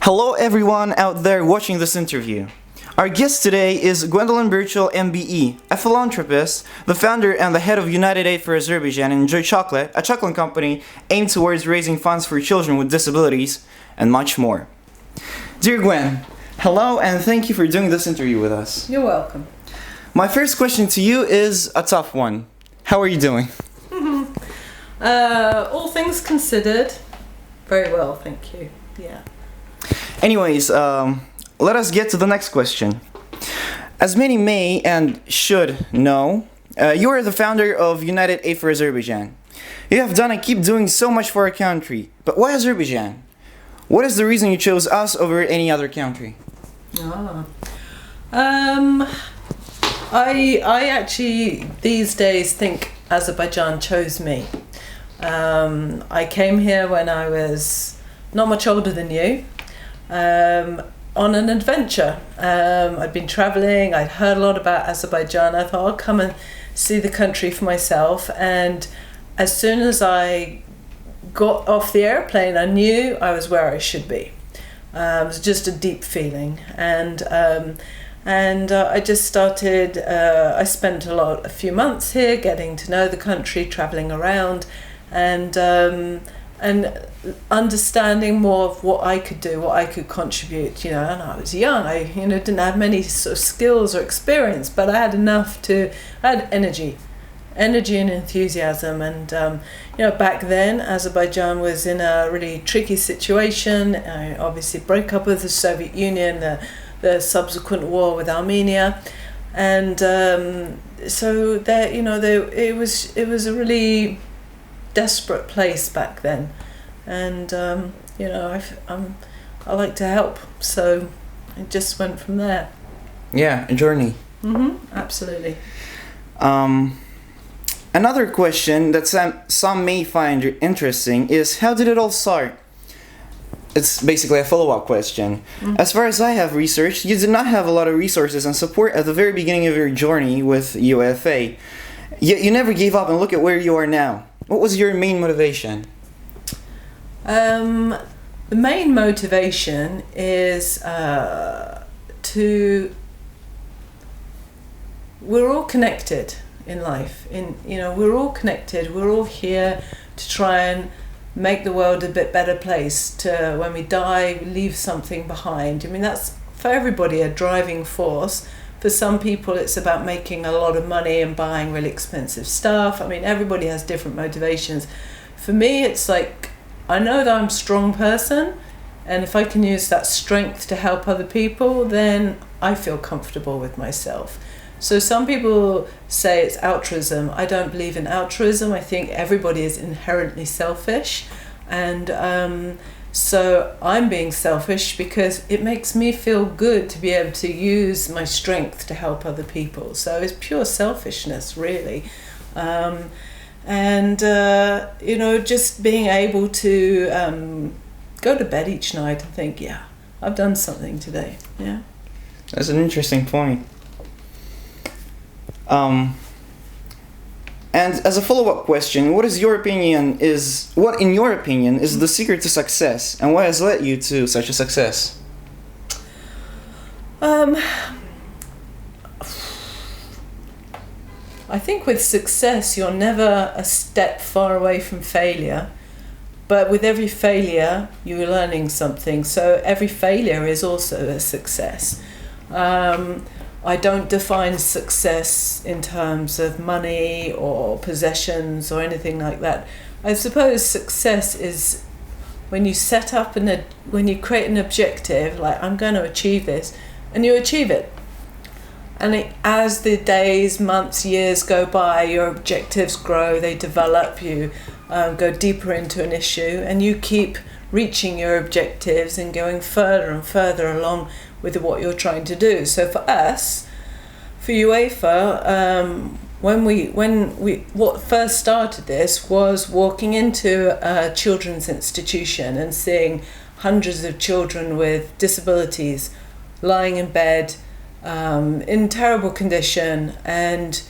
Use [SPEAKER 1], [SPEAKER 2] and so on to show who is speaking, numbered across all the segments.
[SPEAKER 1] Hello everyone out there watching this interview. Our guest today is Gwendolyn Burchell MBE, a philanthropist, the founder and the head of United Aid for Azerbaijan and Enjoy Chocolate, a chocolate company aimed towards raising funds for children with disabilities, and much more. Dear Gwen, hello and thank you for doing this interview with us.
[SPEAKER 2] You're welcome.
[SPEAKER 1] My first question to you is a tough one. How are you doing?
[SPEAKER 2] All things considered, very well, thank you. Yeah.
[SPEAKER 1] Anyways, let us get to the next question. As many may and should know, you are the founder of United Aid for Azerbaijan. You have done and keep doing so much for our country, but why Azerbaijan? What is the reason you chose us over any other country?
[SPEAKER 2] I actually these days think Azerbaijan chose me. I came here when I was not much older than you, on an adventure. I'd been traveling, I'd heard a lot about Azerbaijan. I thought I'll come and see the country for myself, and as soon as I got off the airplane I knew I was where I should be. It was just a deep feeling, and I just started, I spent a few months here getting to know the country, traveling around, and understanding more of what I could do, what I could contribute, and I was young, I didn't have many sort of skills or experience, but I had I had energy and enthusiasm, and back then Azerbaijan was in a really tricky situation. I obviously broke up with the Soviet Union, the subsequent war with Armenia, and so there, it was a really desperate place back then, and I like to help, so it just went from there.
[SPEAKER 1] Yeah, a journey.
[SPEAKER 2] Absolutely.
[SPEAKER 1] Another question that some may find interesting is, how did it all start? It's basically a follow-up question. As far as I have researched, you did not have a lot of resources and support at the very beginning of your journey with UAFA. Yet you never gave up, and look at where you are now. What was your main motivation?
[SPEAKER 2] The main motivation is we're all connected in life. We're all connected. We're all here to try and make the world a bit better place, to when we die leave something behind. That's for everybody a driving force. For some people it's about making a lot of money and buying really expensive stuff. Everybody has different motivations. For me, it's like, I know that I'm a strong person, and if I can use that strength to help other people, then I feel comfortable with myself. So some people say it's altruism. I don't believe in altruism. I think everybody is inherently selfish, and so I'm being selfish because it makes me feel good to be able to use my strength to help other people. So it's pure selfishness, really. Just being able to go to bed each night and think, yeah, I've done something today. Yeah.
[SPEAKER 1] That's an interesting point. And as a follow-up question, what in your opinion is the secret to success, and what has led you to such a success?
[SPEAKER 2] I think with success, you're never a step far away from failure, but with every failure, you're learning something. So every failure is also a success. I don't define success in terms of money or possessions or anything like that. I suppose success is when you set up when you create an objective, like, I'm going to achieve this, and you achieve it. And as the days, months, years go by, your objectives grow, they develop, you go deeper into an issue, and you keep reaching your objectives and going further and further along with what you're trying to do. So for us, for UAFA, what first started this was walking into a children's institution and seeing hundreds of children with disabilities lying in bed in terrible condition, and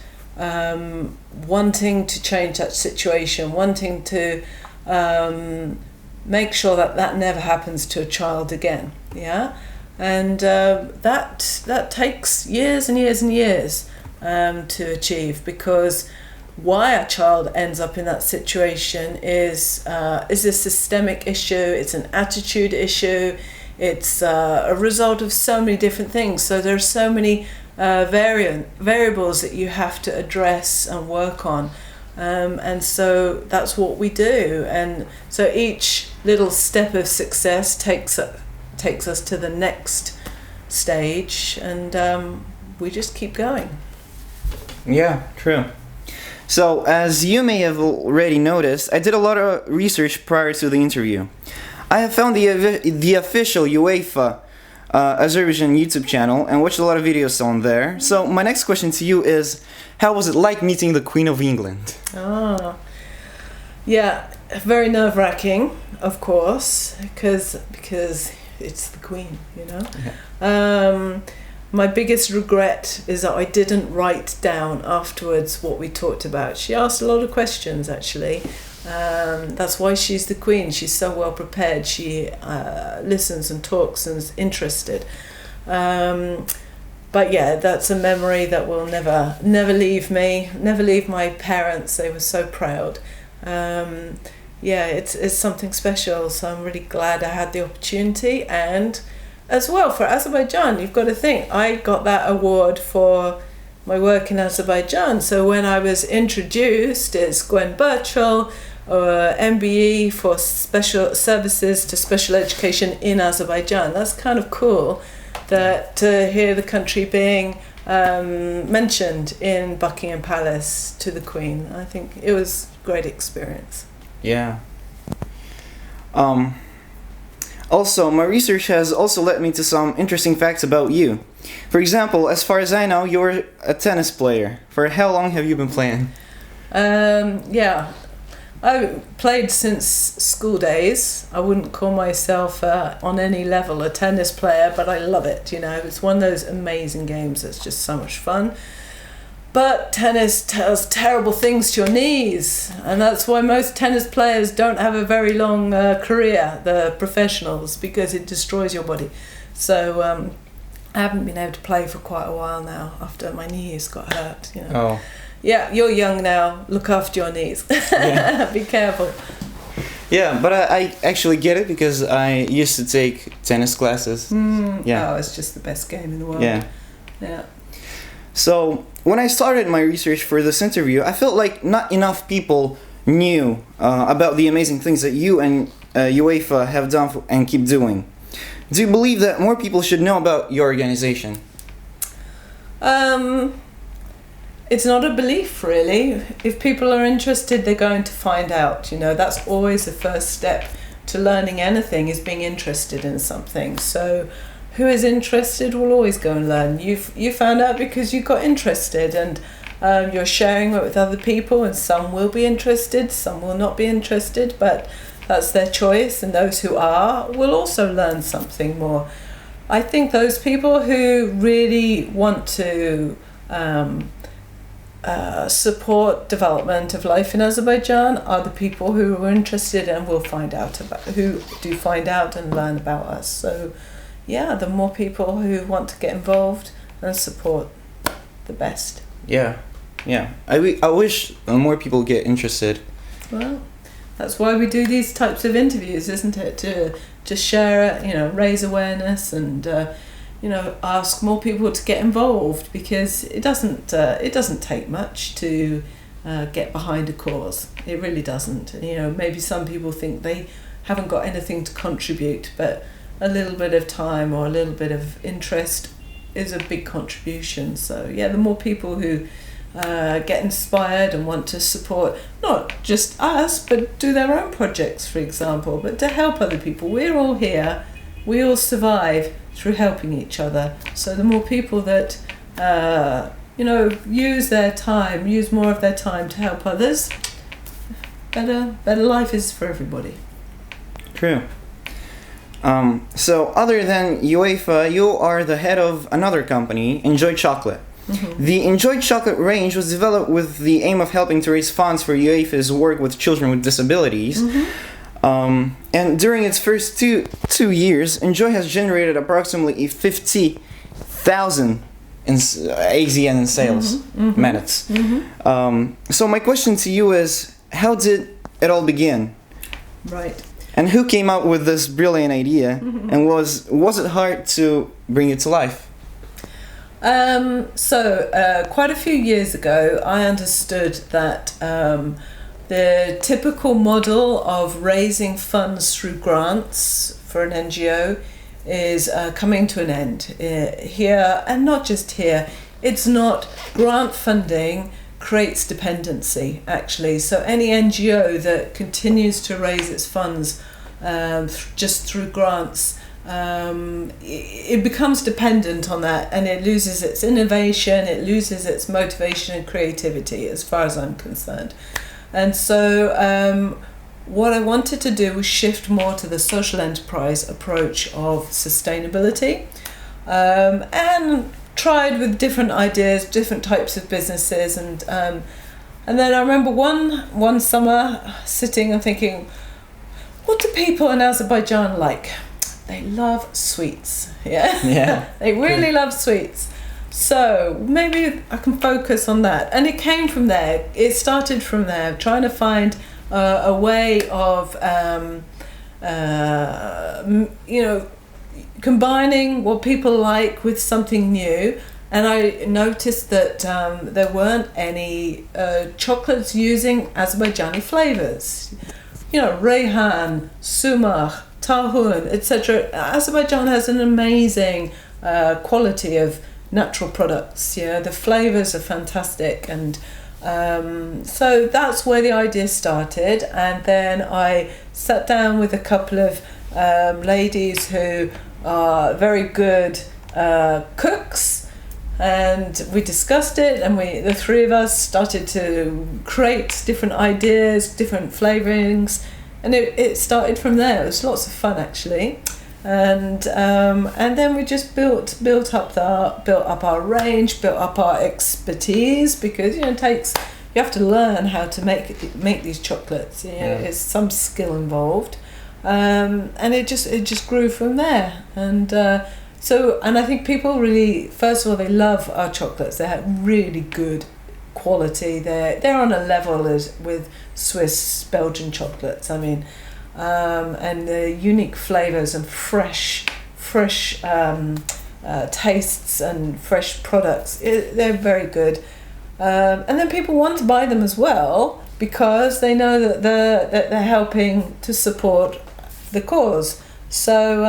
[SPEAKER 2] wanting to change that situation, wanting to make sure that that never happens to a child again. Yeah, and that takes years and years and years to achieve, because why a child ends up in that situation is a systemic issue. It's an attitude issue. It's a result of so many different things. So there are so many variables that you have to address and work on. And so that's what we do. And so each little step of success takes us to the next stage, and we just keep going.
[SPEAKER 1] Yeah, true. So, as you may have already noticed, I did a lot of research prior to the interview. I have found the official UAFA Azerbaijan YouTube channel and watched a lot of videos on there. So, my next question to you is, how was it like meeting the Queen of England?
[SPEAKER 2] Oh, yeah, very nerve-wracking, of course, because it's the Queen, you know. Yeah. My biggest regret is that I didn't write down afterwards what we talked about. She asked a lot of questions, actually. That's why she's the Queen. She's so well prepared. She listens and talks and is interested. But yeah, that's a memory that will never leave me, never leave my parents. They were so proud. Yeah, it's something special. So I'm really glad I had the opportunity. And as well, for Azerbaijan, you've got to think, I got that award for my work in Azerbaijan. So when I was introduced as Gwen Burchell, MBE for special services to special education in Azerbaijan, that's kind of cool that to hear the country being mentioned in Buckingham Palace to the Queen. I think it was a great experience.
[SPEAKER 1] Yeah. Also, my research has also led me to some interesting facts about you. For example, as far as I know, you're a tennis player. For how long have you been playing?
[SPEAKER 2] Yeah, I played since school days. I wouldn't call myself on any level a tennis player, but I love it, you know. It's one of those amazing games that's just so much fun. But tennis does terrible things to your knees, and that's why most tennis players don't have a very long career, the professionals, because it destroys your body. So I haven't been able to play for quite a while now after my knees got hurt. You know.
[SPEAKER 1] Oh.
[SPEAKER 2] Yeah, you're young now. Look after your knees. Yeah. Be careful.
[SPEAKER 1] Yeah, but I actually get it because I used to take tennis classes. Yeah.
[SPEAKER 2] Oh, it's just the best game in the world.
[SPEAKER 1] Yeah.
[SPEAKER 2] Yeah.
[SPEAKER 1] So, when I started my research for this interview, I felt like not enough people knew about the amazing things that you and UAFA have done and keep doing. Do you believe that more people should know about your organization?
[SPEAKER 2] It's not a belief, really. If people are interested, they're going to find out. You know, that's always the first step to learning anything, is being interested in something. So who is interested will always go and learn. You found out because you got interested, and you're sharing it with other people, and some will be interested, some will not be interested, but that's their choice, and those who are will also learn something more. I think those people who really want to support development of life in Azerbaijan are the people who are interested and will find out who do find out and learn about us. So yeah, the more people who want to get involved and support, the best.
[SPEAKER 1] Yeah. I wish more people get interested.
[SPEAKER 2] Well, that's why we do these types of interviews, isn't it? To just share it, you know, raise awareness, and ask more people to get involved, because it doesn't take much to get behind a cause. It really doesn't. You know, maybe some people think they haven't got anything to contribute, but a little bit of time or a little bit of interest is a big contribution. So yeah, the more people who get inspired and want to support not just us, but do their own projects, for example, but to help other people. We're all here, we all survive through helping each other. So the more people that use more of their time to help others, better life is for everybody.
[SPEAKER 1] True. So other than UAFA, you are the head of another company, Enjoy Chocolate. Mm-hmm. The Enjoy Chocolate range was developed with the aim of helping to raise funds for UAFA's work with children with disabilities. Mm-hmm. And during its first two years, Enjoy has generated approximately 50,000 AZN in sales minutes. So my question to you is, how did it all begin?
[SPEAKER 2] Right.
[SPEAKER 1] And who came up with this brilliant idea? And was it hard to bring it to life?
[SPEAKER 2] Quite a few years ago, I understood that the typical model of raising funds through grants for an NGO is coming to an end here, and not just here. It's not. Grant funding creates dependency, actually. So any NGO that continues to raise its funds just through grants, it becomes dependent on that, and it loses its innovation, it loses its motivation and creativity, as far as I'm concerned. And so what I wanted to do was shift more to the social enterprise approach of sustainability, and tried with different ideas, different types of businesses, and then I remember one summer sitting and thinking, what do people in Azerbaijan like? They love sweets. Yeah. They really love sweets. So maybe I can focus on that. And it came from there. It started from there, trying to find a way of, combining what people like with something new. And I noticed that there weren't any chocolates using Azerbaijani flavors. Reyhan, sumac, tahun, etc. Azerbaijan has an amazing quality of natural products. The flavors are fantastic, and so that's where the idea started. And then I sat down with a couple of ladies who are very good cooks, and we discussed it, and the three of us started to create different ideas, different flavorings, and it started from there. It was lots of fun, actually. And then we just built up our range, built up our expertise, because you have to learn how to make these chocolates. It's some skill involved, and it just grew from there. And and I think people really, first of all, they love our chocolates. They have really good quality. They're on a level with Swiss, Belgian chocolates. I mean. And the unique flavors and fresh tastes and fresh products. They're very good. And then people want to buy them as well, because they know that they're helping to support the cause. So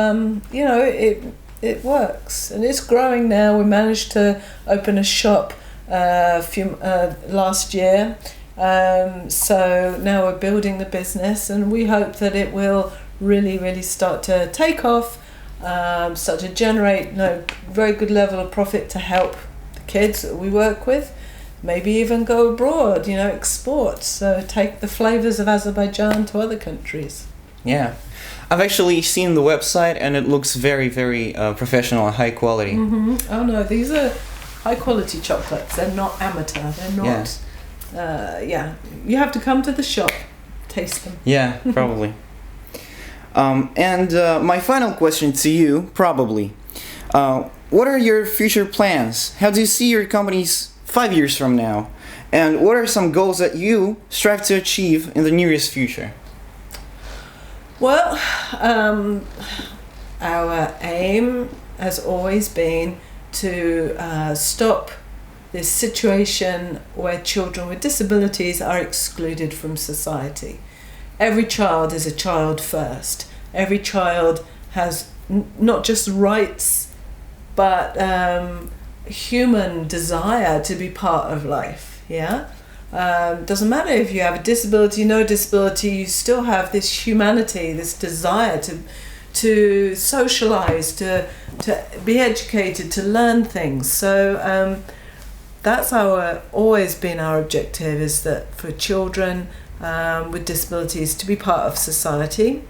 [SPEAKER 2] it works, and it's growing now. We managed to open a shop last year. So now we're building the business, and we hope that it will really, really start to take off, start to generate very good level of profit to help the kids that we work with, maybe even go abroad, export, so take the flavors of Azerbaijan to other countries.
[SPEAKER 1] Yeah. I've actually seen the website, and it looks very, very professional and high quality.
[SPEAKER 2] Oh no, these are high quality chocolates. They're not amateur. They're not... you have to come to the shop, taste them.
[SPEAKER 1] Yeah, probably. And my final question to you, probably, what are your future plans? How do you see your companies 5 years from now? And what are some goals that you strive to achieve in the nearest future?
[SPEAKER 2] Well, our aim has always been to stop this situation where children with disabilities are excluded from society. Every child is a child first. Every child has not just rights, but human desire to be part of life. Doesn't matter if you have a disability, no disability, you still have this humanity, this desire to socialize, to be educated, to learn things. So that's always been our objective, is that for children with disabilities to be part of society.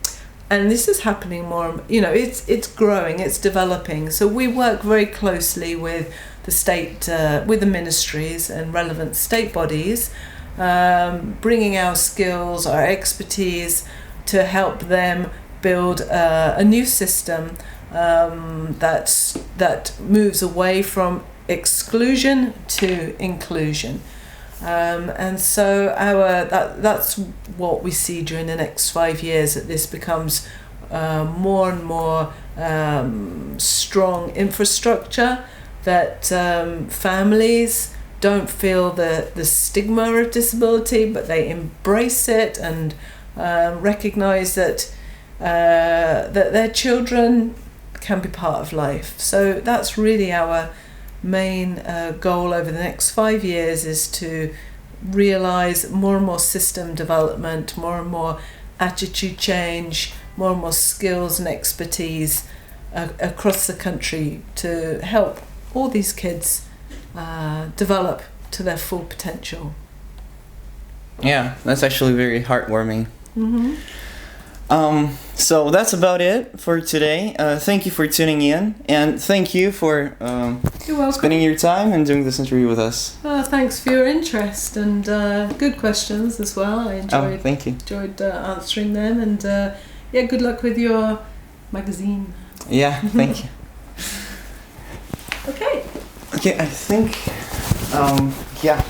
[SPEAKER 2] And this is happening more, it's growing, it's developing. So we work very closely with the state, with the ministries and relevant state bodies, bringing our skills, our expertise to help them build a new system that moves away from exclusion to inclusion. And so that's what we see during the next 5 years, that this becomes more and more strong infrastructure, that families don't feel the stigma of disability, but they embrace it and recognize that their children can be part of life. So that's really our main goal over the next 5 years, is to realize more and more system development, more and more attitude change, more and more skills and expertise across the country to help all these kids develop to their full potential.
[SPEAKER 1] Yeah, that's actually very heartwarming.
[SPEAKER 2] Mm-hmm.
[SPEAKER 1] So that's about it for today. Thank you for tuning in, and thank you for
[SPEAKER 2] You're welcome.
[SPEAKER 1] spending your time and doing this interview with us.
[SPEAKER 2] Thanks for your interest, and good questions as well. I
[SPEAKER 1] Thank you.
[SPEAKER 2] enjoyed answering them, and yeah, good luck with your magazine.
[SPEAKER 1] Yeah, thank you.
[SPEAKER 2] Okay.
[SPEAKER 1] Okay, I think, yeah.